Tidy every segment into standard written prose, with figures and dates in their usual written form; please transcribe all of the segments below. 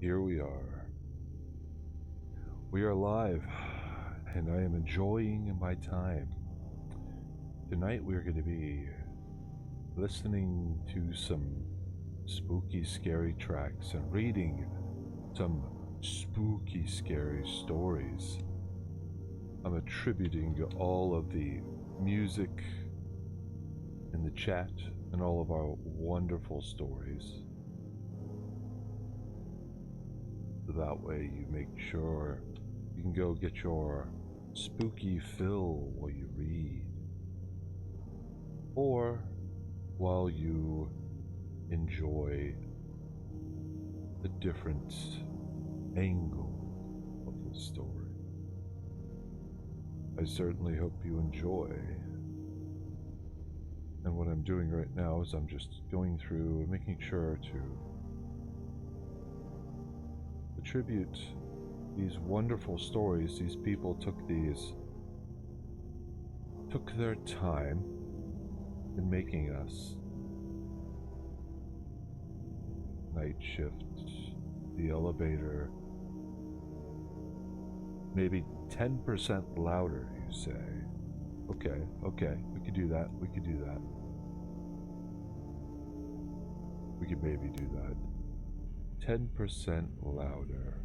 Here we are. We are live, and I am enjoying my time. Tonight we're going to be listening to some spooky, scary tracks and reading some spooky, scary stories. I'm attributing all of the music in the chat and all of our wonderful stories. That way you make sure you can go get your spooky fill while you read, or while you enjoy a different angle of the story. I certainly hope you enjoy. And what I'm doing right now is I'm just going through and making sure to attribute these wonderful stories. These people took their time in making us. Night shift, the elevator, maybe 10% louder, you say. Okay, we could do that, we could maybe do that. 10% louder.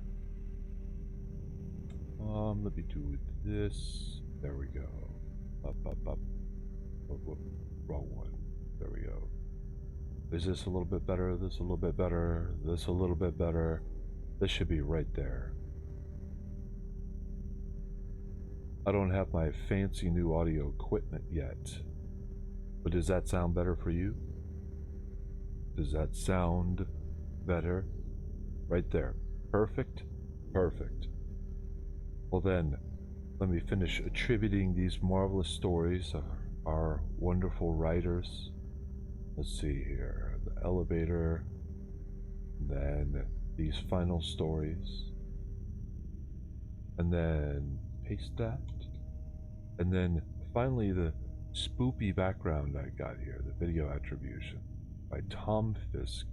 Let me do this. There we go. Up. Wrong one. There we go. Is this a little bit better? This a little bit better? This a little bit better? This should be right there. I don't have my fancy new audio equipment yet, but does that sound better for you? Does that sound better? Right there. Perfect? Perfect. Well then, let me finish attributing these marvelous stories of our wonderful writers. Let's see here. The elevator. Then these final stories. And then paste that. And then finally the spoopy background I got here. The video attribution by Tom Fisk.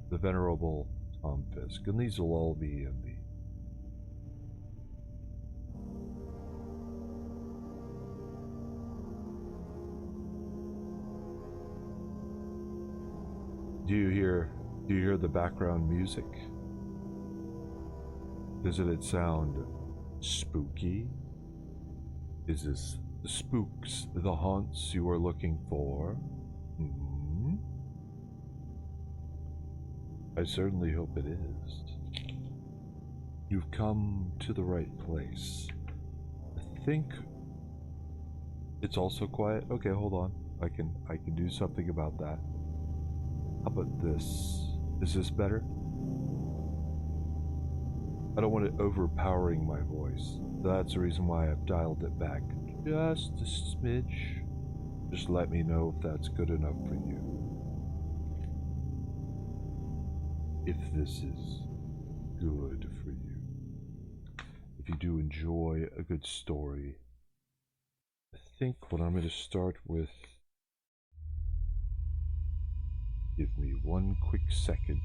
The Venerable Tom Fisk. And these will all be in the Do you hear the background music? Doesn't it sound spooky? Is this the spooks, the haunts you are looking for? I certainly hope it is. You've come to the right place. I think it's also quiet. Okay, hold on. I can do something about that. How about this? Is this better? I don't want it overpowering my voice. That's the reason why I've dialed it back just a smidge. Just let me know if that's good enough for you. If this is good for you. If you do enjoy a good story. I think what I'm going to start with. Give me one quick second.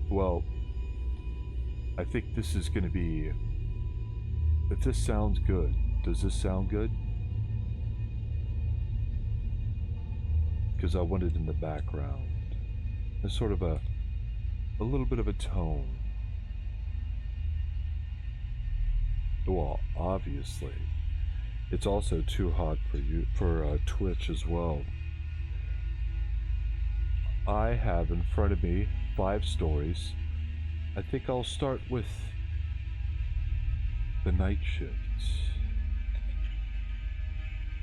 Well, I think this is going to be, if this sounds good, does this sound good? Because I want it in the background. It's sort of a little bit of a tone. Well, obviously. It's also too hot for Twitch as well. I have in front of me 5 stories. I think I'll start with the night shifts.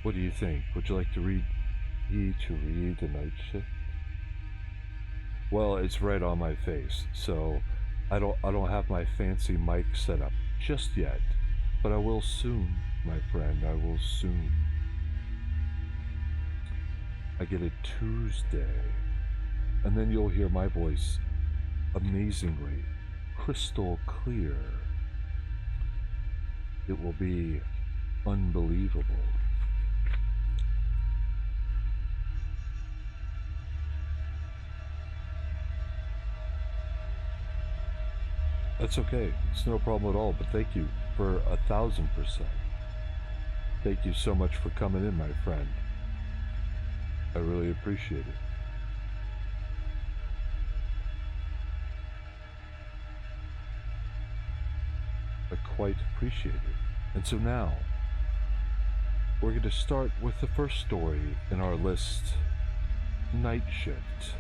What do you think? Would you like to read the night shift? Well, it's right on my face, so I don't have my fancy mic set up just yet, but I will soon. My friend, I will soon. I get it Tuesday, and then you'll hear my voice amazingly, crystal clear. It will be unbelievable. That's okay. It's no problem at all, but thank you for 1,000%. Thank you so much for coming in, my friend. I really appreciate it. I quite appreciate it. And so now, we're going to start with the first story in our list, Night Shift.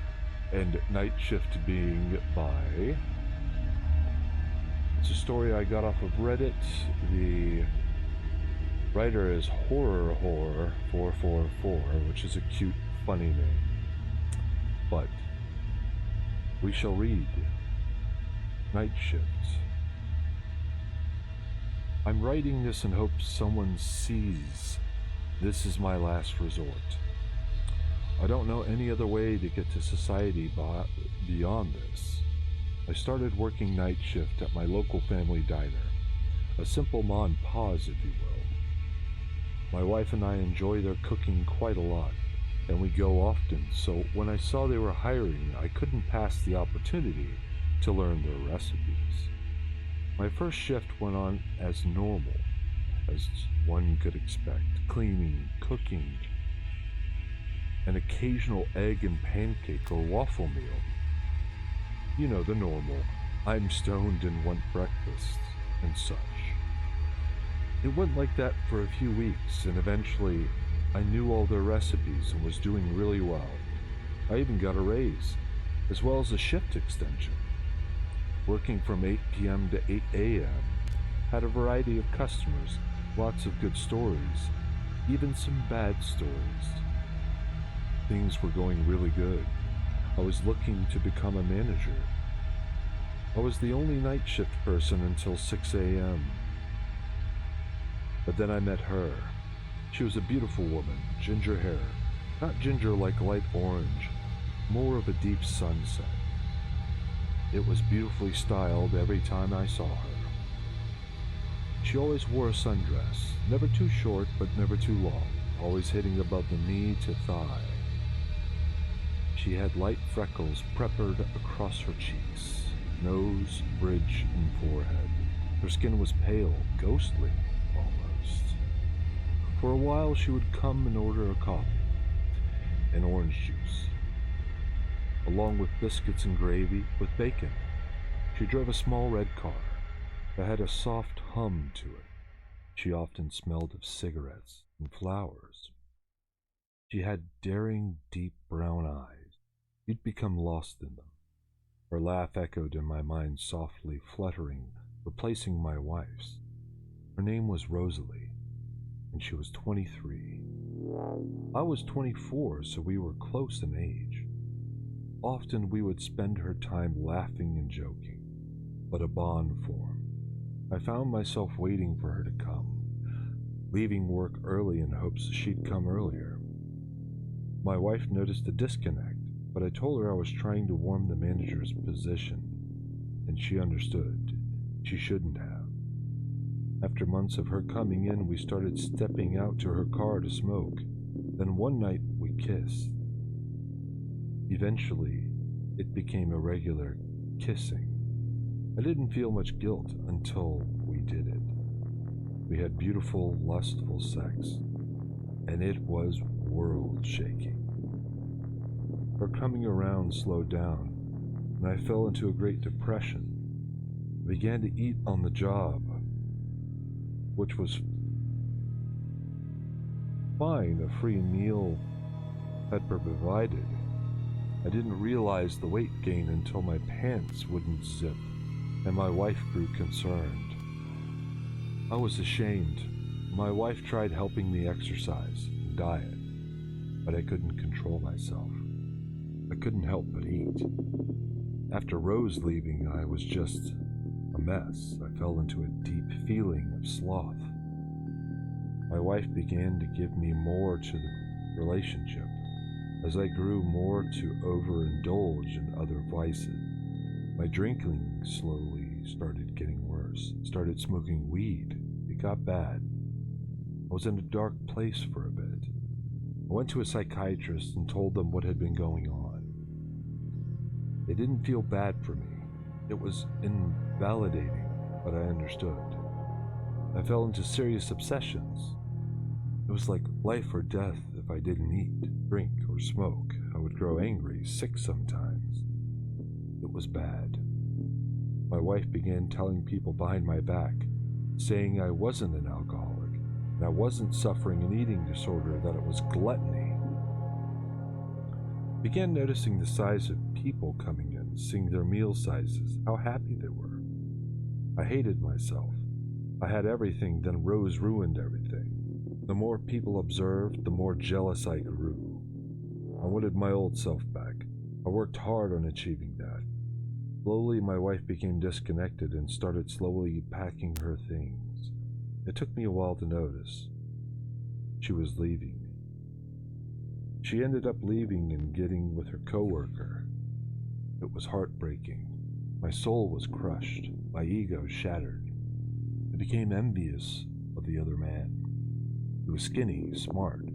And Night Shift being by... It's a story I got off of Reddit. The writer is Horror444, which is a cute, funny name. But we shall read Night Shift. I'm writing this in hopes someone sees this is my last resort. I don't know any other way to get to society beyond this. I started working night shift at my local family diner, a simple mon pause, if you will. My wife and I enjoy their cooking quite a lot, and we go often, so when I saw they were hiring, I couldn't pass the opportunity to learn their recipes. My first shift went on as normal, as one could expect, cleaning, cooking, an occasional egg and pancake or waffle meal. You know, the normal, I'm stoned and want breakfast, and such. It went like that for a few weeks, and eventually I knew all their recipes and was doing really well. I even got a raise, as well as a shift extension. Working from 8 p.m. to 8 a.m., had a variety of customers, lots of good stories, even some bad stories. Things were going really good. I was looking to become a manager. I was the only night shift person until 6 a.m. But then I met her. She was a beautiful woman, ginger hair, not ginger like light orange, more of a deep sunset. It was beautifully styled every time I saw her. She always wore a sundress, never too short but never too long, always hitting above the knee to thigh. She had light freckles peppered across her cheeks, nose, bridge, and forehead. Her skin was pale, ghostly, almost. For a while she would come and order a coffee and orange juice, along with biscuits and gravy with bacon. She drove a small red car that had a soft hum to it. She often smelled of cigarettes and flowers. She had daring, deep brown eyes. You'd become lost in them. Her laugh echoed in my mind softly, fluttering, replacing my wife's. Her name was Rosalie, and she was 23. I was 24, so we were close in age. Often we would spend her time laughing and joking, but a bond formed. I found myself waiting for her to come, leaving work early in hopes she'd come earlier. My wife noticed a disconnect, but I told her I was trying to warm the manager's position, and she understood. She shouldn't have. After months of her coming in, we started stepping out to her car to smoke. Then one night we kissed. Eventually, it became a regular kissing. I didn't feel much guilt until we did it. We had beautiful, lustful sex, and it was world-shaking. Her coming around slowed down, and I fell into a great depression. I began to eat on the job, which was fine, a free meal had been provided. I didn't realize the weight gain until my pants wouldn't zip, and my wife grew concerned. I was ashamed. My wife tried helping me exercise and diet, but I couldn't control myself. I couldn't help but eat. After Rose leaving, I was just a mess. I fell into a deep feeling of sloth. My wife began to give me more to the relationship, as I grew more to overindulge in other vices. My drinking slowly started getting worse. Started smoking weed. It got bad. I was in a dark place for a bit. I went to a psychiatrist and told them what had been going on. They didn't feel bad for me. It was invalidating, but I understood. I fell into serious obsessions. It was like life or death if I didn't eat, drink, or smoke. I would grow angry, sick sometimes. It was bad. My wife began telling people behind my back, saying I wasn't an alcoholic, and I wasn't suffering an eating disorder, that it was gluttony. I began noticing the size of people coming in, seeing their meal sizes, how happy they were. I hated myself. I had everything, then Rose ruined everything. The more people observed, the more jealous I grew. I wanted my old self back. I worked hard on achieving that. Slowly, my wife became disconnected and started slowly packing her things. It took me a while to notice. She was leaving. She ended up leaving and getting with her coworker. It was heartbreaking. My soul was crushed, my ego shattered. I became envious of the other man. He was skinny, smart,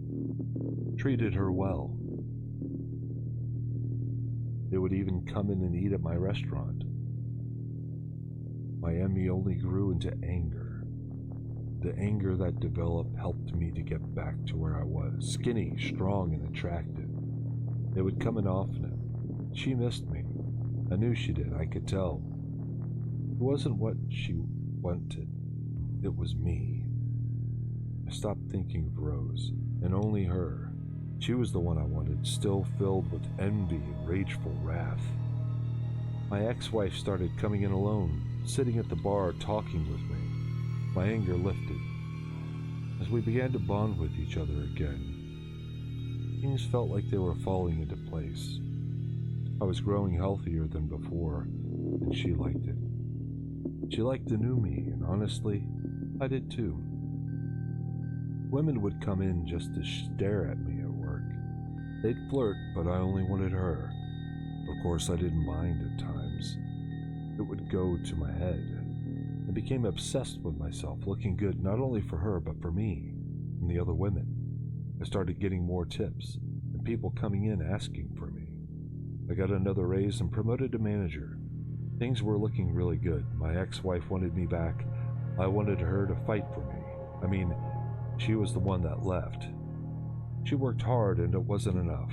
treated her well. They would even come in and eat at my restaurant. My envy only grew into anger. The anger that developed helped me to get back to where I was, skinny, strong, and attractive. They would come in often. She missed me. I knew she did, I could tell. It wasn't what she wanted, it was me. I stopped thinking of Rose, and only her. She was the one I wanted, still filled with envy and rageful wrath. My ex-wife started coming in alone, sitting at the bar talking with me. My anger lifted. As we began to bond with each other again, things felt like they were falling into place. I was growing healthier than before, and she liked it. She liked the new me, and honestly, I did too. Women would come in just to stare at me at work. They'd flirt, but I only wanted her. Of course, I didn't mind at times. It would go to my head. I became obsessed with myself, looking good not only for her, but for me and the other women. I started getting more tips, and people coming in asking for me. I got another raise and promoted to manager. Things were looking really good. My ex-wife wanted me back. I wanted her to fight for me. I mean, she was the one that left. She worked hard and it wasn't enough.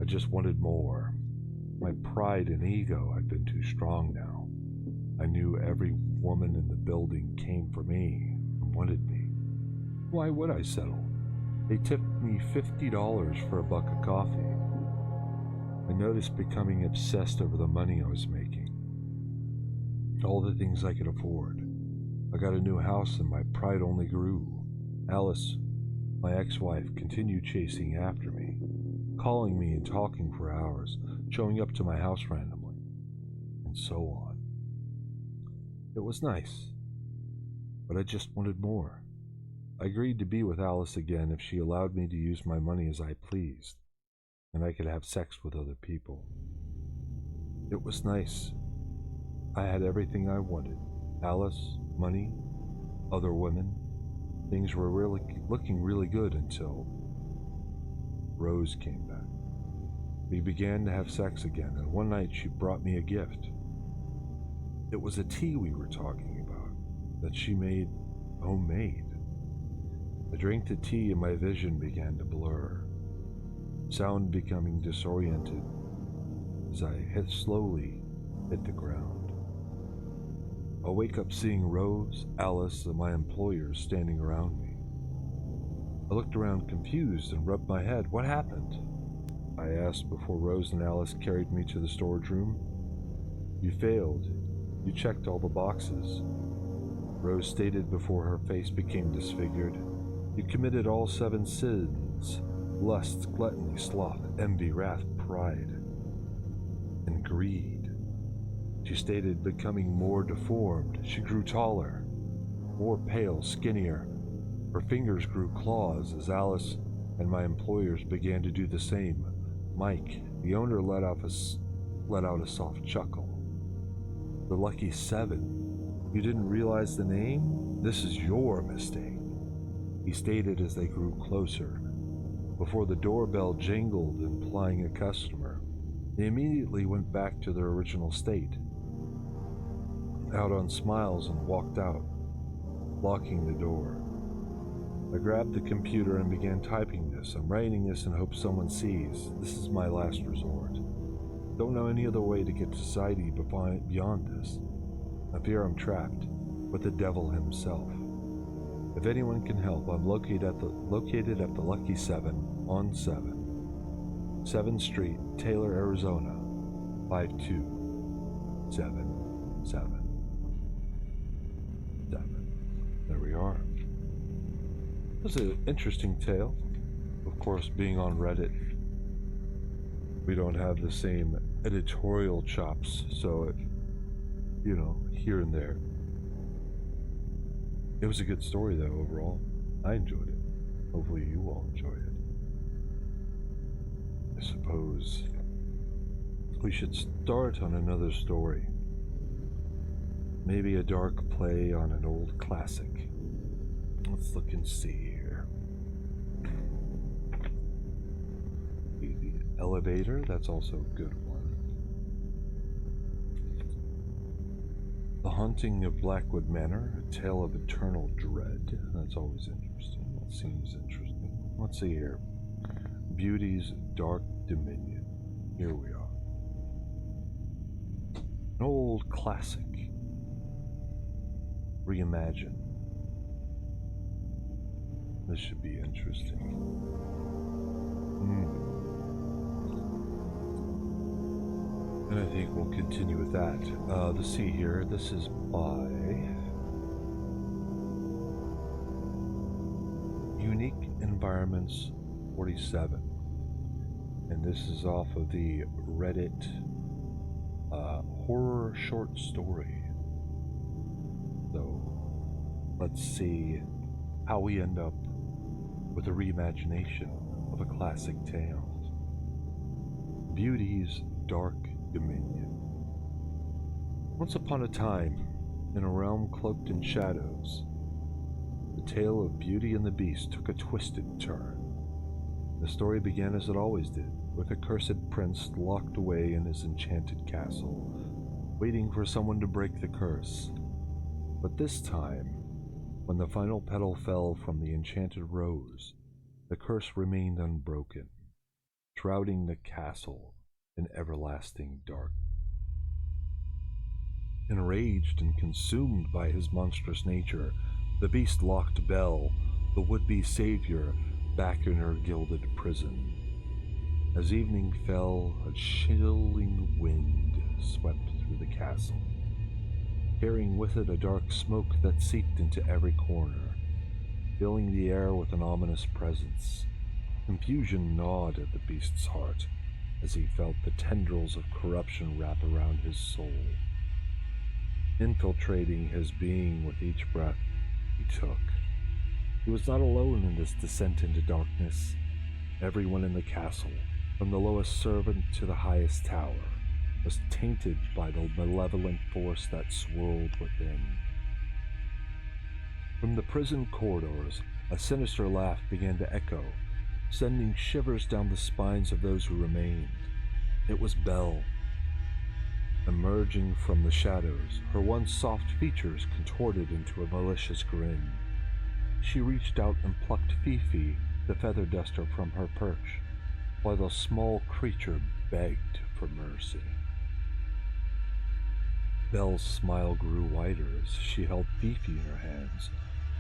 I just wanted more. My pride and ego had been too strong now. I knew every woman in the building came for me and wanted me. Why would I settle? They tipped me $50 for a buck of coffee. I noticed becoming obsessed over the money I was making. All the things I could afford. I got a new house and my pride only grew. Alice, my ex-wife, continued chasing after me, calling me and talking for hours, showing up to my house randomly, and so on. It was nice, but I just wanted more. I agreed to be with Alice again if she allowed me to use my money as I pleased, and I could have sex with other people. It was nice. I had everything I wanted. Alice, money, other women. Things were looking really good until Rose came back. We began to have sex again, and one night she brought me a gift. It was a tea we were talking about, that she made homemade. I drank the tea and my vision began to blur, sound becoming disoriented as I slowly hit the ground. I'll wake up seeing Rose, Alice, and my employers standing around me. I looked around confused and rubbed my head. What happened? I asked before Rose and Alice carried me to the storage room. You failed. You checked all the boxes. Rose stated before her face became disfigured. You committed all 7 sins: lust, gluttony, sloth, envy, wrath, pride, and greed. She stated, becoming more deformed. She grew taller, more pale, skinnier. Her fingers grew claws as Alice and my employers began to do the same. Mike, the owner, let out a soft chuckle. The lucky 7. You didn't realize the name? This is your mistake, he stated as they grew closer. Before the doorbell jingled, implying a customer, they immediately went back to their original state. out on smiles and walked out, locking the door. I grabbed the computer and began typing this. I'm writing this in hopes someone sees. This is my last resort. Don't know any other way to get to society beyond this. I fear I'm trapped with the devil himself. If anyone can help, I'm located at the Lucky 7 on 7th Street, Taylor, Arizona, 52777. There we are. That's an interesting tale. Of course, being on Reddit, we don't have the same editorial chops, so here and there. It was a good story, though, overall. I enjoyed it. Hopefully you all enjoyed it. I suppose we should start on another story. Maybe a dark play on an old classic. Let's look and see here. The Elevator, that's also a good one. The Haunting of Blackwood Manor, a tale of eternal dread. That's always interesting. That seems interesting. Let's see here. Beauty's Dark Dominion. Here we are. An old classic. Reimagine. This should be interesting. And I think we'll continue with that. Let's see here. This is by Unique Environments 47. And this is off of the Reddit horror short story. So let's see how we end up with a reimagination of a classic tale. Beauty's Dark Dominion. Once upon a time, in a realm cloaked in shadows, the tale of Beauty and the Beast took a twisted turn. The story began as it always did, with a cursed prince locked away in his enchanted castle, waiting for someone to break the curse. But this time, when the final petal fell from the enchanted rose, the curse remained unbroken, shrouding the castle in everlasting dark. Enraged and consumed by his monstrous nature, the beast locked Belle, the would-be savior, back in her gilded prison. As evening fell, a chilling wind swept through the castle, carrying with it a dark smoke that seeped into every corner, filling the air with an ominous presence. Confusion gnawed at the beast's heart as he felt the tendrils of corruption wrap around his soul, infiltrating his being with each breath he took. He was not alone in this descent into darkness. Everyone in the castle, from the lowest servant to the highest tower, was tainted by the malevolent force that swirled within. From the prison corridors, a sinister laugh began to echo, sending shivers down the spines of those who remained. It was Belle. Emerging from the shadows, her once soft features contorted into a malicious grin. She reached out and plucked Fifi, the feather duster, from her perch, while the small creature begged for mercy. Belle's smile grew wider as she held Fifi in her hands,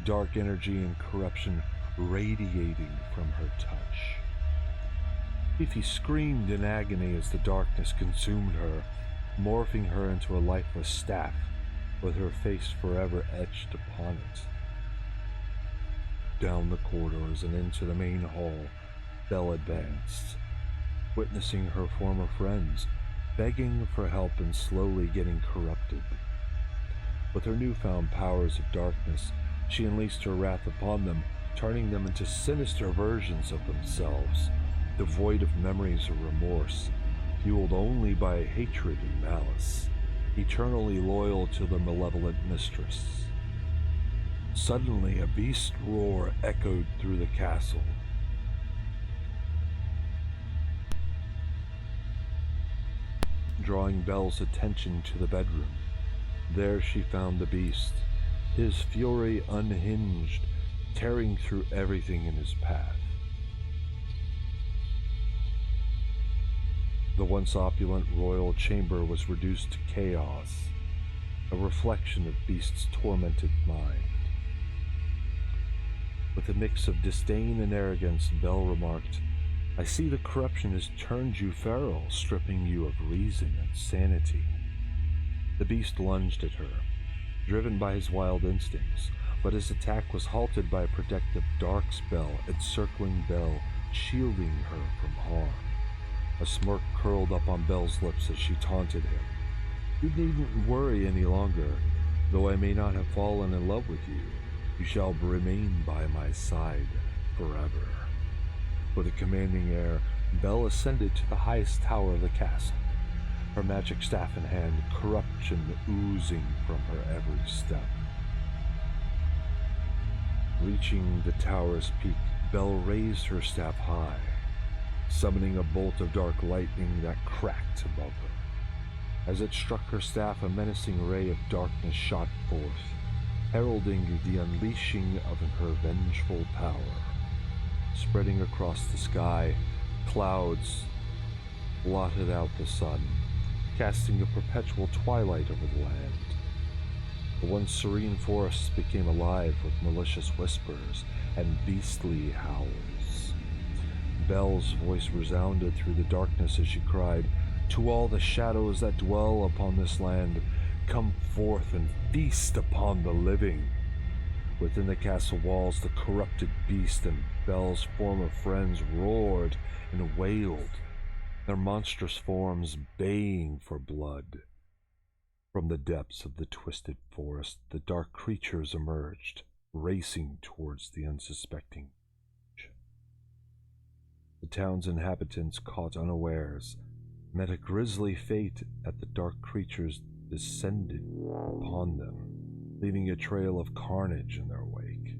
dark energy and corruption radiating from her touch. Fifi screamed in agony as the darkness consumed her, morphing her into a lifeless staff, with her face forever etched upon it. Down the corridors and into the main hall, Belle advanced, witnessing her former friends begging for help and slowly getting corrupted. With her newfound powers of darkness, she unleashed her wrath upon them, turning them into sinister versions of themselves, devoid of memories or remorse, fueled only by hatred and malice, eternally loyal to their malevolent mistress. Suddenly, a beast roar echoed through the castle. Drawing Belle's attention to the bedroom. There she found the beast, his fury unhinged, tearing through everything in his path. The once opulent royal chamber was reduced to chaos, a reflection of Beast's tormented mind. With a mix of disdain and arrogance, Belle remarked, "I see the corruption has turned you feral, stripping you of reason and sanity." The beast lunged at her, driven by his wild instincts, but his attack was halted by a protective dark spell encircling Belle, shielding her from harm. A smirk curled up on Belle's lips as she taunted him. "You needn't worry any longer. Though I may not have fallen in love with you, you shall remain by my side forever." With a commanding air, Belle ascended to the highest tower of the castle, her magic staff in hand, corruption oozing from her every step. Reaching the tower's peak, Belle raised her staff high, summoning a bolt of dark lightning that cracked above her. As it struck her staff, a menacing ray of darkness shot forth, heralding the unleashing of her vengeful power. Spreading across the sky, clouds blotted out the sun, casting a perpetual twilight over the land. The once serene forests became alive with malicious whispers and beastly howls. Belle's voice resounded through the darkness as she cried, "To all the shadows that dwell upon this land, come forth and feast upon the living." Within the castle walls, the corrupted beast and Belle's former friends roared and wailed, their monstrous forms baying for blood. From the depths of the twisted forest, the dark creatures emerged, racing towards the unsuspecting. The town's inhabitants, caught unawares, met a grisly fate as the dark creatures descended upon them, leaving a trail of carnage in their wake.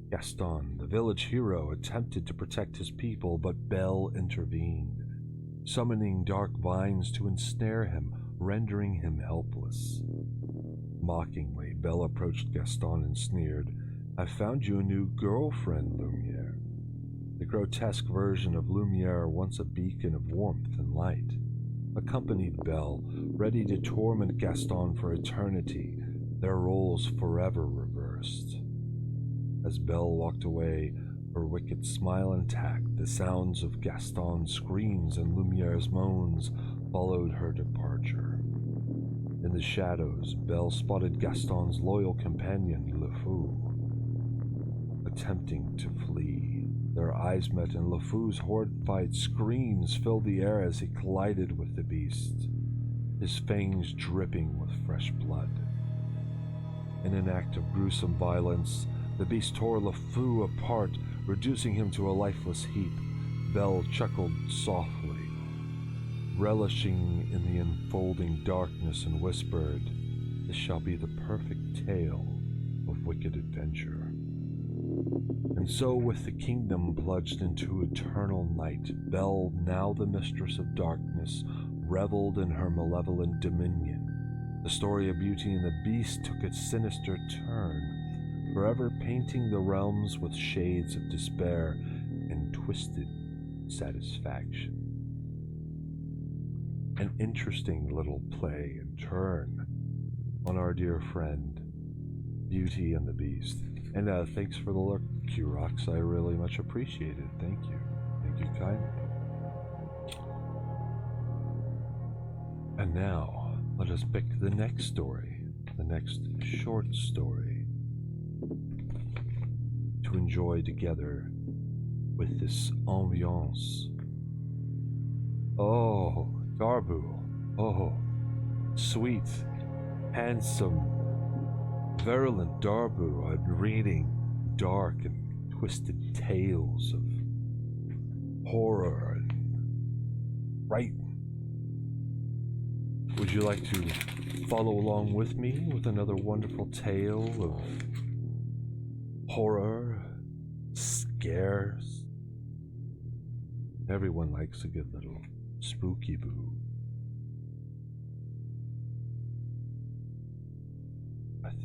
Gaston, the village hero, attempted to protect his people, but Belle intervened, summoning dark vines to ensnare him, rendering him helpless. Mockingly, Belle approached Gaston and sneered, "I found you a new girlfriend, Lumiere." The grotesque version of Lumiere, once a beacon of warmth and light, accompanied Belle, ready to torment Gaston for eternity, their roles forever reversed. As Belle walked away, her wicked smile intact, the sounds of Gaston's screams and Lumiere's moans followed her departure. In the shadows, Belle spotted Gaston's loyal companion, Le Fou, attempting to flee. Their eyes met, and Le Fou's horrified screams filled the air as he collided with the beast, his fangs dripping with fresh blood. In an act of gruesome violence, the beast tore Le Fou apart, reducing him to a lifeless heap. Belle chuckled softly, relishing in the unfolding darkness, and whispered, "This shall be the perfect tale of wicked adventure." And so, with the kingdom plunged into eternal night, Belle, now the mistress of darkness, reveled in her malevolent dominion. The story of Beauty and the Beast took its sinister turn, forever painting the realms with shades of despair and twisted satisfaction. An interesting little play and turn on our dear friend, Beauty and the Beast. And thanks for the look, Q-Rox. I really much appreciate it. Thank you. Thank you kindly. And now, let us pick the next story, the next short story, to enjoy together with this ambiance. Oh, Darbu. Oh, sweet, handsome, virulent Darbu. I'm reading dark and twisted tales of horror and fright. Would you like to follow along with me with another wonderful tale of horror, scares? Everyone likes a good little spooky boo.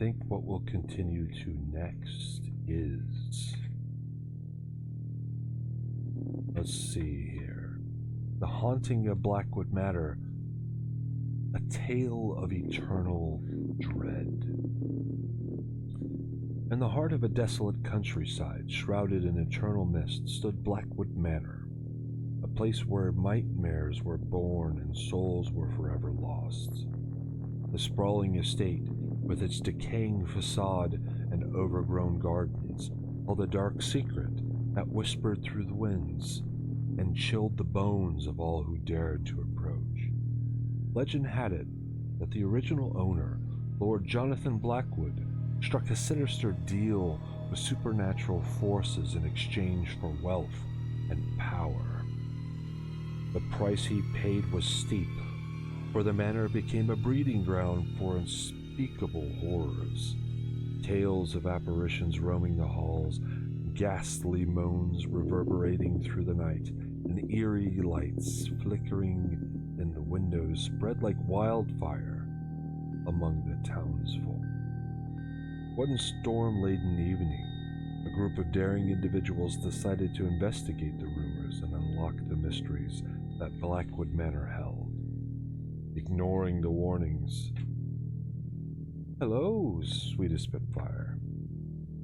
think what we'll continue to next is... Let's see here. The Haunting of Blackwood Manor, a tale of eternal dread. In the heart of a desolate countryside, shrouded in eternal mist, stood Blackwood Manor, a place where nightmares were born and souls were forever lost. The sprawling estate, with its decaying facade and overgrown gardens, held a dark secret that whispered through the winds and chilled the bones of all who dared to approach. Legend had it that the original owner, Lord Jonathan Blackwood, struck a sinister deal with supernatural forces in exchange for wealth and power. The price he paid was steep, for the manor became a breeding ground for unspeakable horrors. Tales of apparitions roaming the halls, ghastly moans reverberating through the night, and eerie lights flickering in the windows spread like wildfire among the townsfolk. One storm-laden evening, a group of daring individuals decided to investigate the rumors and unlock the mysteries that Blackwood Manor held. Ignoring the warnings. Hello, sweetest Spitfire.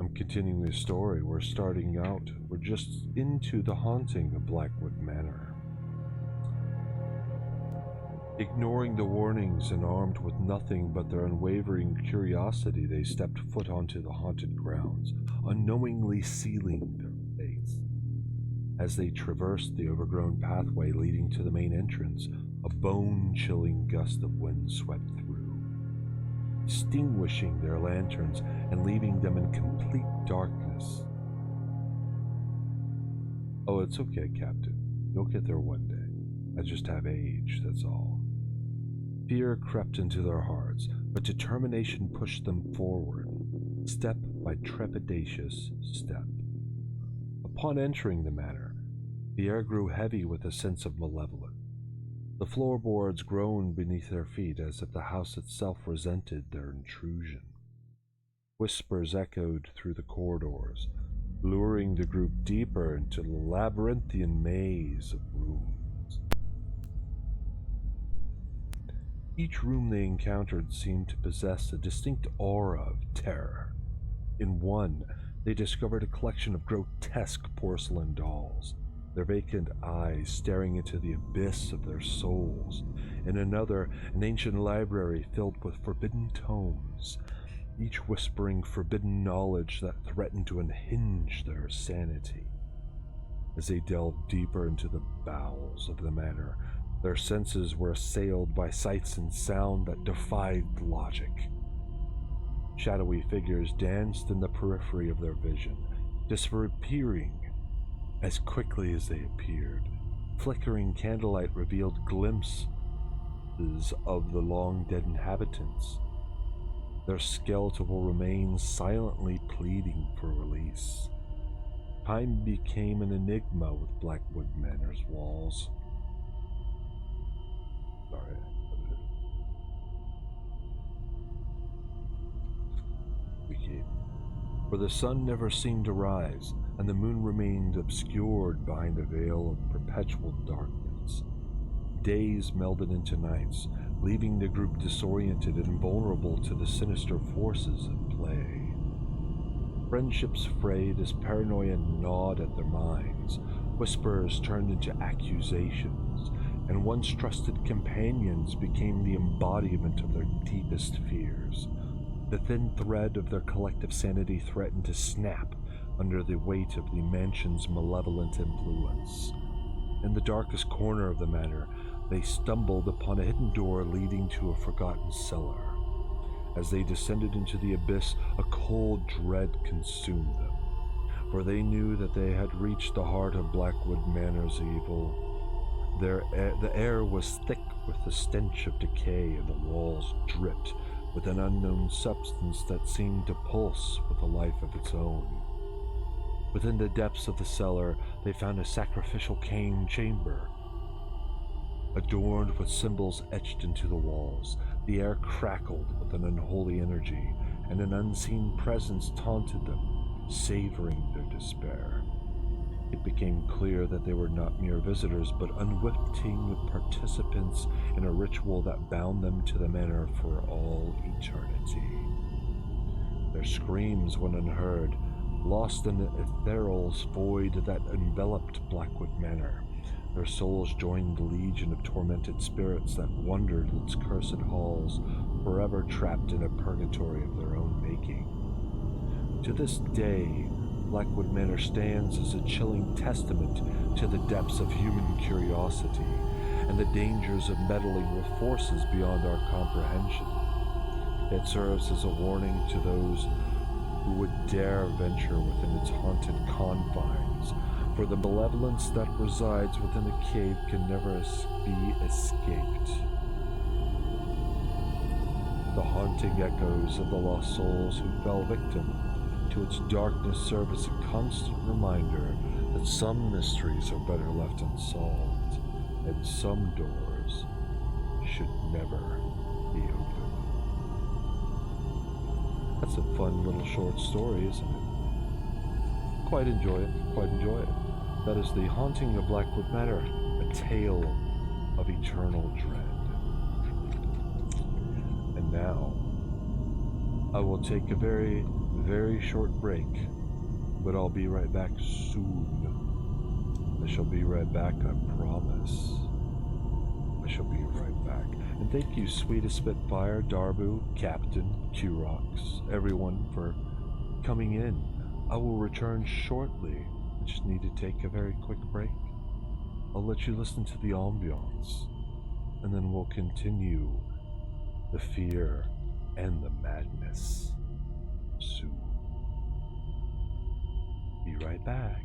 I'm continuing the story. We're starting out. We're just into the haunting of Blackwood Manor. Ignoring the warnings and armed with nothing but their unwavering curiosity, they stepped foot onto the haunted grounds, unknowingly sealing their fates. As they traversed the overgrown pathway leading to the main entrance, a bone-chilling gust of wind swept through, extinguishing their lanterns and leaving them in complete darkness. Oh, it's okay, Captain. You'll get there one day. I just have age, that's all. Fear crept into their hearts, but determination pushed them forward, step by trepidatious step. Upon entering the manor, the air grew heavy with a sense of malevolence. The floorboards groaned beneath their feet as if the house itself resented their intrusion. Whispers echoed through the corridors, luring the group deeper into the labyrinthian maze of rooms. Each room they encountered seemed to possess a distinct aura of terror. In one, they discovered a collection of grotesque porcelain dolls, their vacant eyes staring into the abyss of their souls. In another, an ancient library filled with forbidden tomes, each whispering forbidden knowledge that threatened to unhinge their sanity. As they delved deeper into the bowels of the manor, their senses were assailed by sights and sound that defied logic. Shadowy figures danced in the periphery of their vision, disappearing as quickly as they appeared. Flickering candlelight revealed glimpses of the long-dead inhabitants, their skeletal remains silently pleading for release. Time became an enigma with Blackwood Manor's walls. Sorry. For the sun never seemed to rise, and the moon remained obscured behind a veil of perpetual darkness. Days melded into nights, leaving the group disoriented and vulnerable to the sinister forces at play. Friendships frayed as paranoia gnawed at their minds, whispers turned into accusations, and once trusted companions became the embodiment of their deepest fears. The thin thread of their collective sanity threatened to snap under the weight of the mansion's malevolent influence. In the darkest corner of the manor, they stumbled upon a hidden door leading to a forgotten cellar. As they descended into the abyss, a cold dread consumed them, for they knew that they had reached the heart of Blackwood Manor's evil. The air was thick with the stench of decay, and the walls dripped with an unknown substance that seemed to pulse with a life of its own. Within the depths of the cellar, they found a sacrificial cane chamber, adorned with symbols etched into the walls. The air crackled with an unholy energy, and an unseen presence taunted them, savoring their despair. It became clear that they were not mere visitors, but unwitting participants in a ritual that bound them to the manor for all eternity. Their screams went unheard, lost in the ethereal void that enveloped Blackwood Manor. Their souls joined the legion of tormented spirits that wandered its cursed halls, forever trapped in a purgatory of their own making. To this day, Blackwood Manor stands as a chilling testament to the depths of human curiosity and the dangers of meddling with forces beyond our comprehension. It serves as a warning to those who would dare venture within its haunted confines, for the malevolence that resides within a cave can never be escaped. The haunting echoes of the lost souls who fell victim to its darkness serve as a constant reminder that some mysteries are better left unsolved, and some doors should never be opened. That's a fun little short story, isn't it? Quite enjoy it. That is The Haunting of Blackwood Manor, a tale of eternal dread. And now, I will take a very, very short break, but I'll be right back soon. I shall be right back, I promise. I shall be right back. And thank you, Sweetest Spitfire, Darbu, Captain, Q-Rox, everyone for coming in. I will return shortly. I just need to take a very quick break. I'll let you listen to the ambiance, and then we'll continue the fear and the madness soon. Be right back.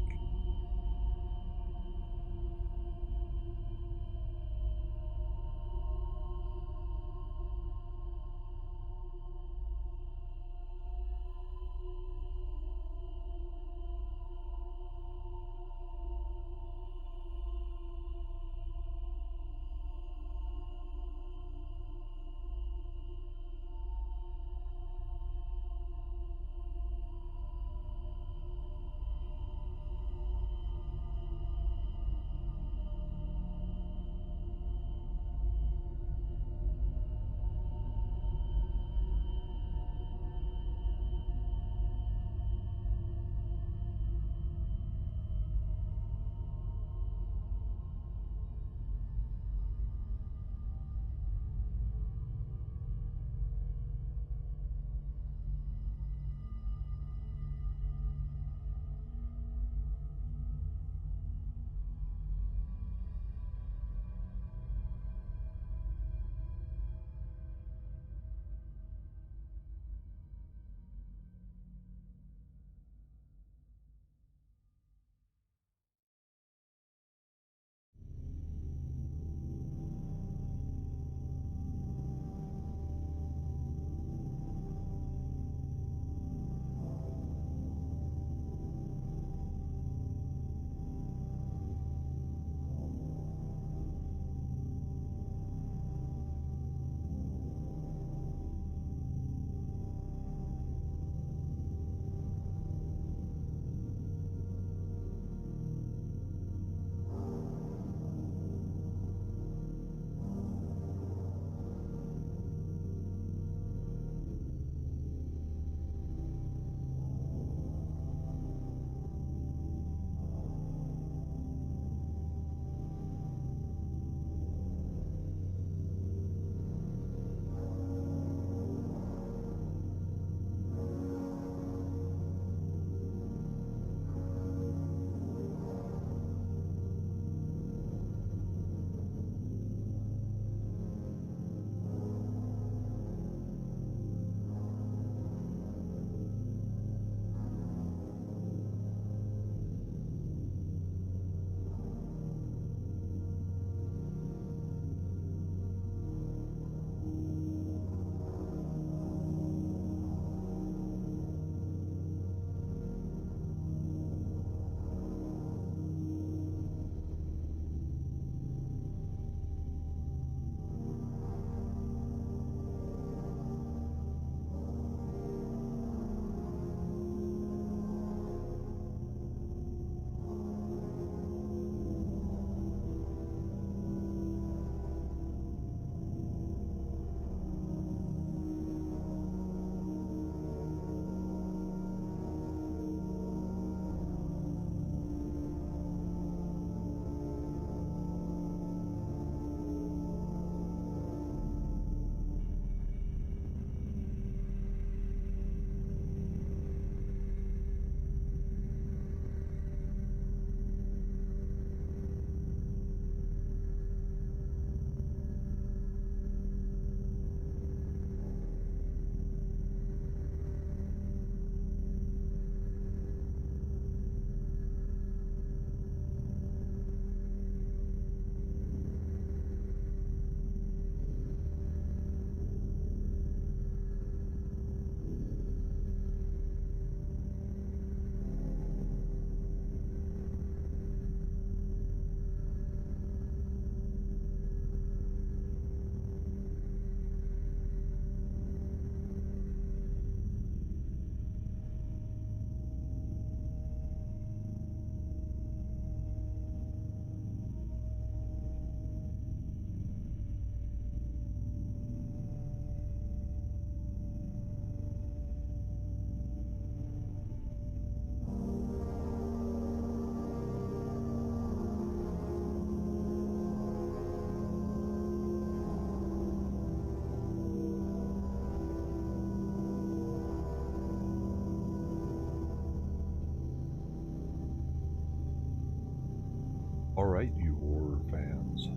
right, you horror fans.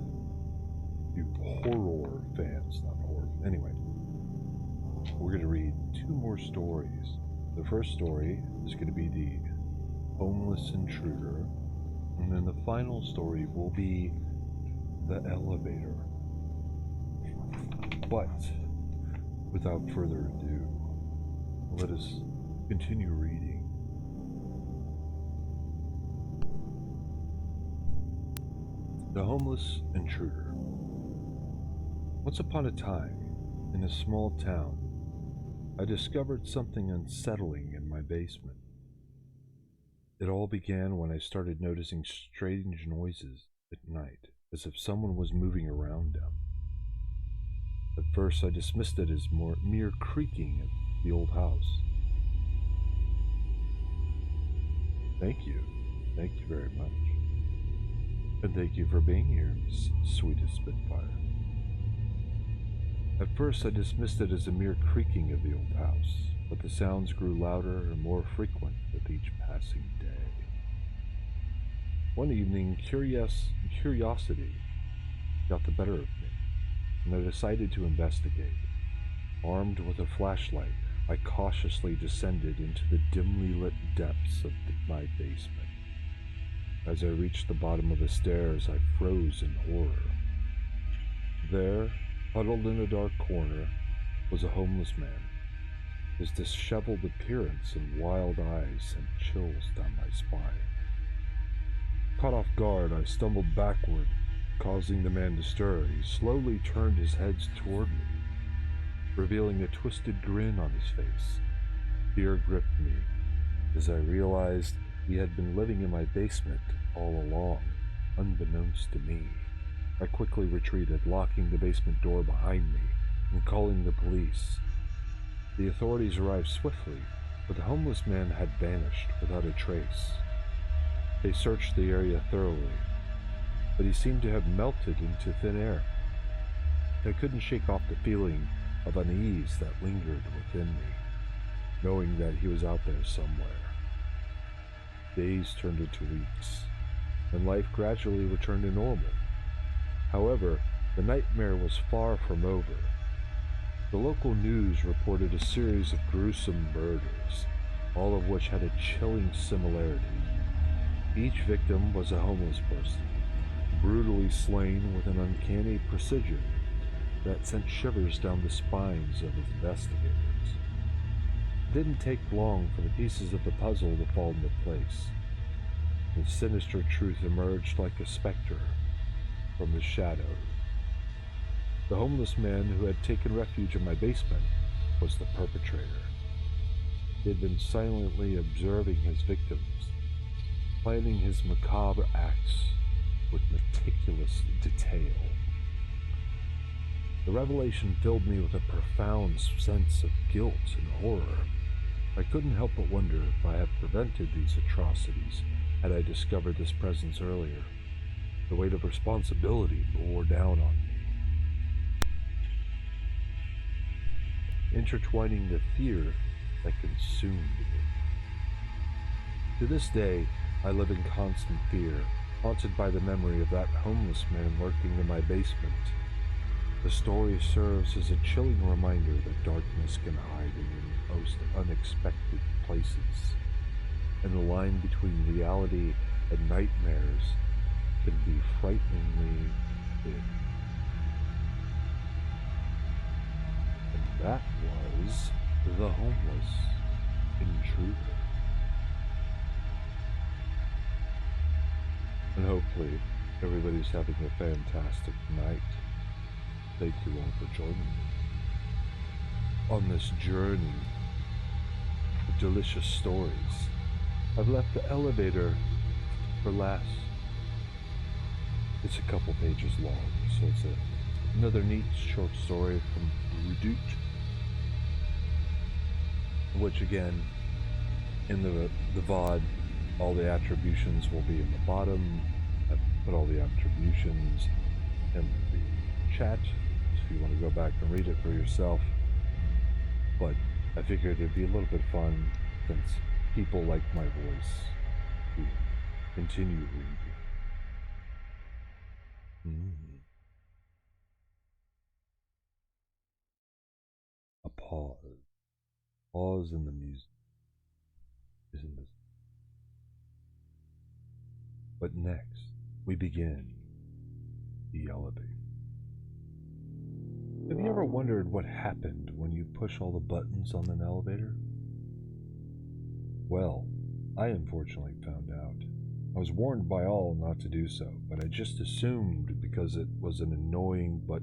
You horror fans, not horror. Anyway, we're going to read 2 more stories. The first story is going to be the Homeless Intruder, and then the final story will be the Elevator. But, without further ado, let us continue reading. The Homeless Intruder. Once upon a time, in a small town, I discovered something unsettling in my basement. It all began when I started noticing strange noises at night, as if someone was moving around down. At first, I dismissed it as mere creaking of the old house. Thank you very much. And thank you for being here, sweetest Spitfire. At first, I dismissed it as a mere creaking of the old house, but the sounds grew louder and more frequent with each passing day. One evening, curiosity got the better of me, and I decided to investigate. Armed with a flashlight, I cautiously descended into the dimly lit depths of my basement. As I reached the bottom of the stairs, I froze in horror. There, huddled in a dark corner, was a homeless man. His disheveled appearance and wild eyes sent chills down my spine. Caught off guard, I stumbled backward, causing the man to stir. He slowly turned his head toward me, revealing a twisted grin on his face. Fear gripped me as I realized he had been living in my basement all along, unbeknownst to me. I quickly retreated, locking the basement door behind me and calling the police. The authorities arrived swiftly, but the homeless man had vanished without a trace. They searched the area thoroughly, but he seemed to have melted into thin air. I couldn't shake off the feeling of unease that lingered within me, knowing that he was out there somewhere. Days turned into weeks, and life gradually returned to normal. However, the nightmare was far from over. The local news reported a series of gruesome murders, all of which had a chilling similarity. Each victim was a homeless person, brutally slain with an uncanny precision that sent shivers down the spines of investigators. It didn't take long for the pieces of the puzzle to fall into place. The sinister truth emerged like a specter from the shadows. The homeless man who had taken refuge in my basement was the perpetrator. He had been silently observing his victims, planning his macabre acts with meticulous detail. The revelation filled me with a profound sense of guilt and horror. I couldn't help but wonder if I had prevented these atrocities had I discovered this presence earlier. The weight of responsibility bore down on me, intertwining the fear that consumed me. To this day, I live in constant fear, haunted by the memory of that homeless man lurking in my basement. The story serves as a chilling reminder that darkness can hide in the most unexpected places, and the line between reality and nightmares can be frighteningly thin. And that was The Homeless Intruder. And hopefully everybody's having a fantastic night. Thank you all for joining me on this journey of delicious stories. I've left the elevator for last. It's a couple pages long, so it's another neat short story from Redoute, which again, in the VOD, all the attributions will be in the bottom. I put all the attributions in the chat if you want to go back and read it for yourself. But I figured it'd be a little bit fun since people like my voice to continue reading. Mm. A pause. Pause in the music. Isn't this? But next, we begin the elevator. Have you ever wondered what happened when you push all the buttons on an elevator? Well, I unfortunately found out. I was warned by all not to do so, but I just assumed because it was an annoying, but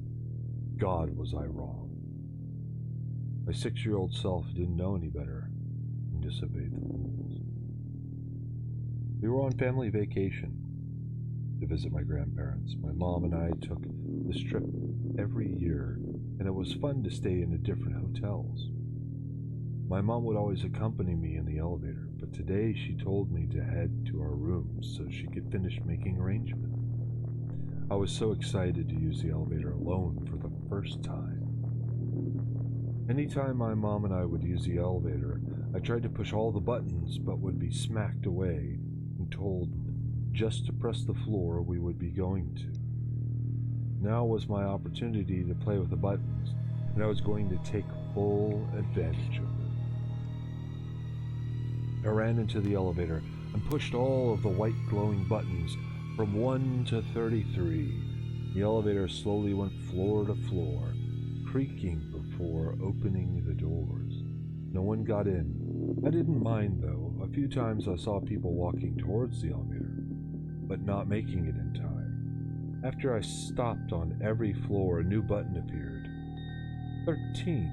God was I wrong. My 6-year-old self didn't know any better and disobeyed the rules. We were on family vacation to visit my grandparents. My mom and I took this trip every year, and it was fun to stay in different hotels. My mom would always accompany me in the elevator, but today she told me to head to our rooms so she could finish making arrangements. I was so excited to use the elevator alone for the first time. Anytime my mom and I would use the elevator, I tried to push all the buttons but would be smacked away and told just to press the floor we would be going to. Now was my opportunity to play with the buttons, and I was going to take full advantage of it. I ran into the elevator and pushed all of the white glowing buttons from 1 to 33. The elevator slowly went floor to floor, creaking before opening the doors. No one got in. I didn't mind though. A few times I saw people walking towards the elevator, but not making it in time. After I stopped on every floor, a new button appeared. 13.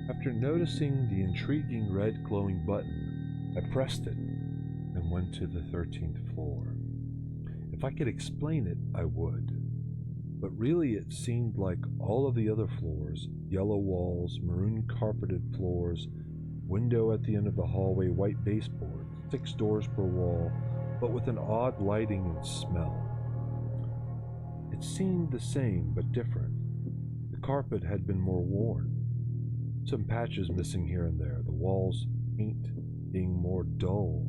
After noticing the intriguing red glowing button, I pressed it and went to the 13th floor. If I could explain it, I would. But really it seemed like all of the other floors, yellow walls, maroon carpeted floors, window at the end of the hallway, white baseboards, 6 doors per wall, but with an odd lighting and smell. It seemed the same but different. The carpet had been more worn, some patches missing here and there, the walls' paint being more dull,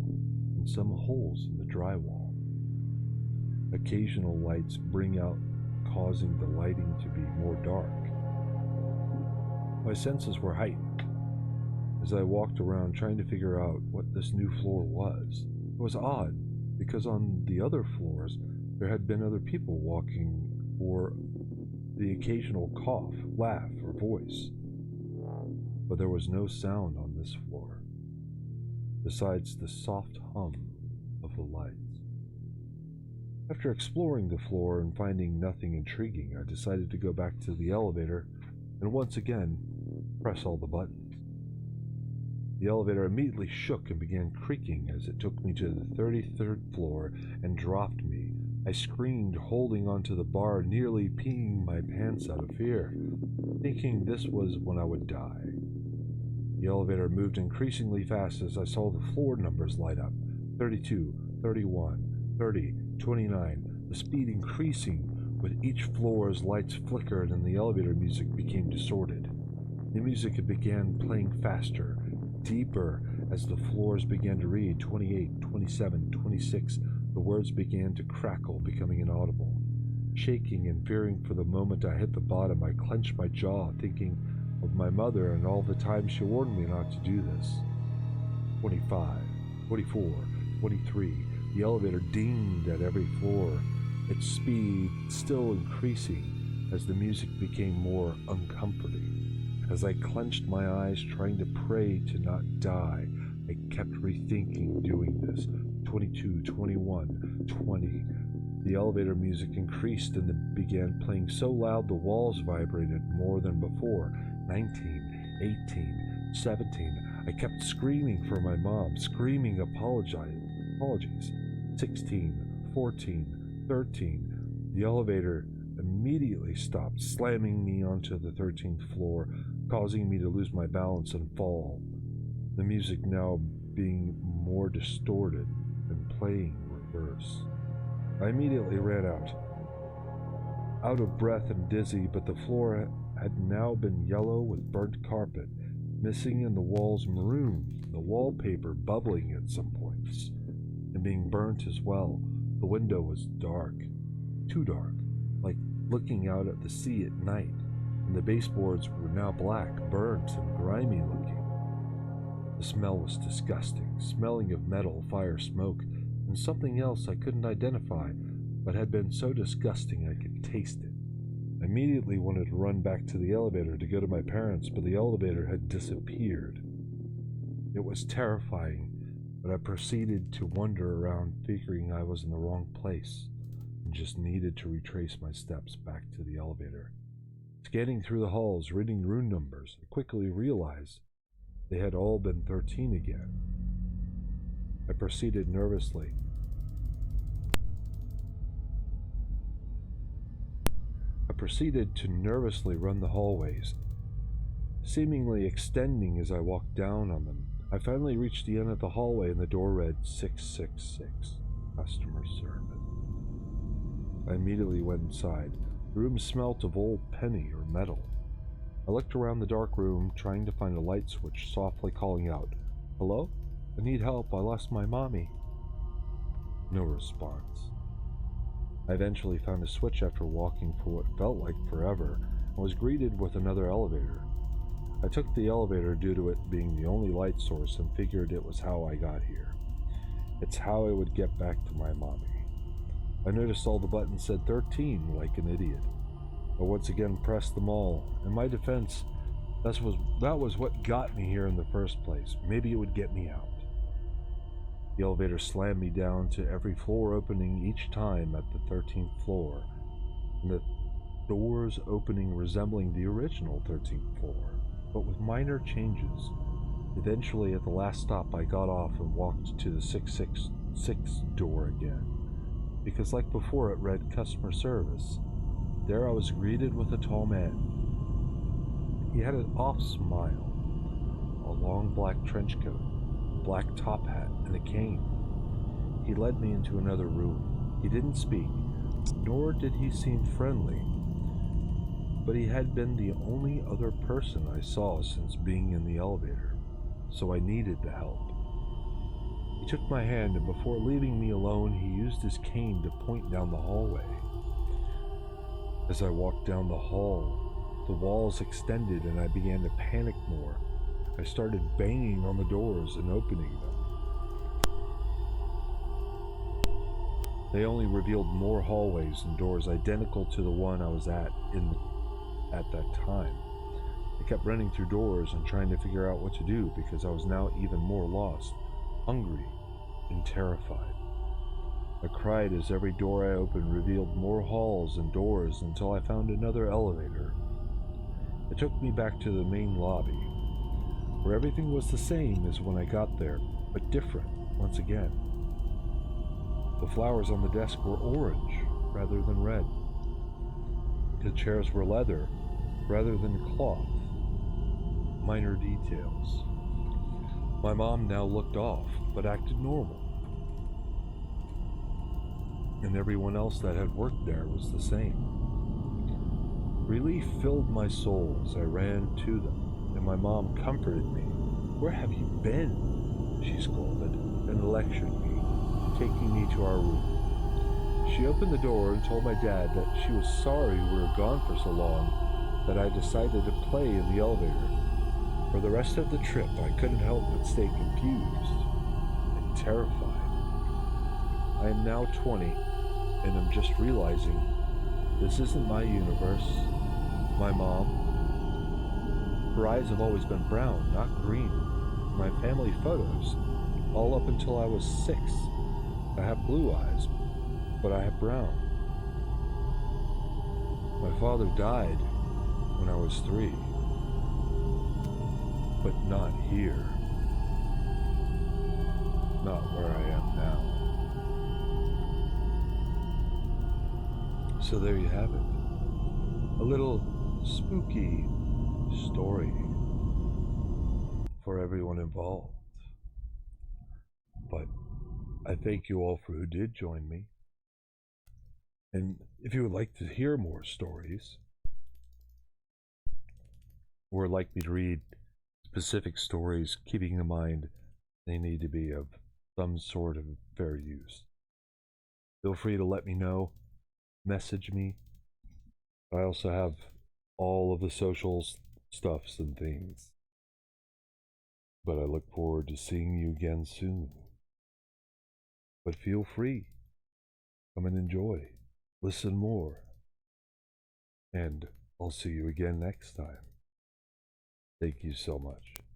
and some holes in the drywall. Occasional lights bring out, causing the lighting to be more dark. My senses were heightened as I walked around trying to figure out what this new floor was. It was odd, because on the other floors there had been other people walking, or the occasional cough, laugh, or voice. But there was no sound on this floor, besides the soft hum of the lights. After exploring the floor and finding nothing intriguing, I decided to go back to the elevator and once again press all the buttons. The elevator immediately shook and began creaking as it took me to the 33rd floor and dropped me. I screamed, holding onto the bar, nearly peeing my pants out of fear, thinking this was when I would die. The elevator moved increasingly fast as I saw the floor numbers light up. 32, 31, 30, 29, the speed increasing with each floor's lights flickered and the elevator music became distorted. The music began playing faster, deeper as the floors began to read. 28, 27, 26, the words began to crackle, becoming inaudible. Shaking and fearing for the moment I hit the bottom, I clenched my jaw, thinking of my mother and all the times she warned me not to do this. 25, 24, 23, the elevator dinged at every floor, its speed still increasing as the music became more uncomforting. As I clenched my eyes, trying to pray to not die, I kept rethinking doing this. 22, 21, 20. The elevator music increased and it began playing so loud the walls vibrated more than before. 19, 18, 17. I kept screaming for my mom, screaming apologies. 16, 14, 13. The elevator immediately stopped, slamming me onto the 13th floor, causing me to lose my balance and fall. The music now being more distorted and playing reverse. I immediately ran out of breath and dizzy, but the floor had now been yellow with burnt carpet, missing in the walls maroon, the wallpaper bubbling at some points, and being burnt as well. The window was dark. too dark, like looking out at the sea at night, and the baseboards were now black, burnt, and grimy looking. The smell was disgusting, smelling of metal, fire, smoke, and something else I couldn't identify, but had been so disgusting I could taste it. I immediately wanted to run back to the elevator to go to my parents, but the elevator had disappeared. It was terrifying, but I proceeded to wander around, figuring I was in the wrong place and just needed to retrace my steps back to the elevator. Scanning through the halls, reading room numbers, I quickly realized they had all been 13 again. I proceeded nervously. to nervously run the hallways, seemingly extending as I walked down on them. I finally reached the end of the hallway and the door read 666, customer service. I immediately went inside. The room smelt of old penny or metal. I looked around the dark room, trying to find a light switch, softly calling out, "Hello? I need help. I lost my mommy." No response. I eventually found a switch after walking for what felt like forever, and was greeted with another elevator. I took the elevator due to it being the only light source and figured it was how I got here. It's how I would get back to my mommy. I noticed all the buttons said 13 like an idiot. I once again pressed them all. In my defense, that was what got me here in the first place. Maybe it would get me out. The elevator slammed me down to every floor opening each time at the 13th floor, and the doors opening resembling the original 13th floor, but with minor changes. Eventually, at the last stop, I got off and walked to the 666 door again, because like before it read customer service. There I was greeted with a tall man. He had an off smile, a long black trench coat, black top hat, and a cane. He led me into another room. He didn't speak, nor did he seem friendly, but he had been the only other person I saw since being in the elevator, so I needed the help. He took my hand, and before leaving me alone, he used his cane to point down the hallway. As I walked down the hall, the walls extended and I began to panic more. I started banging on the doors and opening them. They only revealed more hallways and doors identical to the one I was at that time. I kept running through doors and trying to figure out what to do because I was now even more lost, hungry, and terrified. I cried as every door I opened revealed more halls and doors until I found another elevator. It took me back to the main lobby, where everything was the same as when I got there, but different once again. The flowers on the desk were orange rather than red. The chairs were leather rather than cloth. Minor details. My mom now looked off, but acted normal. And everyone else that had worked there was the same. Relief filled my soul as I ran to them, and my mom comforted me. "Where have you been?" she scolded, and lectured me, taking me to our room. She opened the door and told my dad that she was sorry we were gone for so long, that I decided to play in the elevator. For the rest of the trip, I couldn't help but stay confused and terrified. I am now 20, and I'm just realizing this isn't my universe. My mom, her eyes have always been brown, not green. My family photos, all up until I was 6, I have blue eyes, but I have brown. My father died when I was 3, but not here. Not where I am now. So there you have it. A little spooky story for everyone involved. But I thank you all for who did join me. And if you would like to hear more stories, or like me to read specific stories, keeping in mind they need to be of some sort of fair use, feel free to let me know. message me. I also have all of the social stuffs and things. But I look forward to seeing you again soon. But feel free. Come and enjoy. Listen more. And I'll see you again next time. Thank you so much.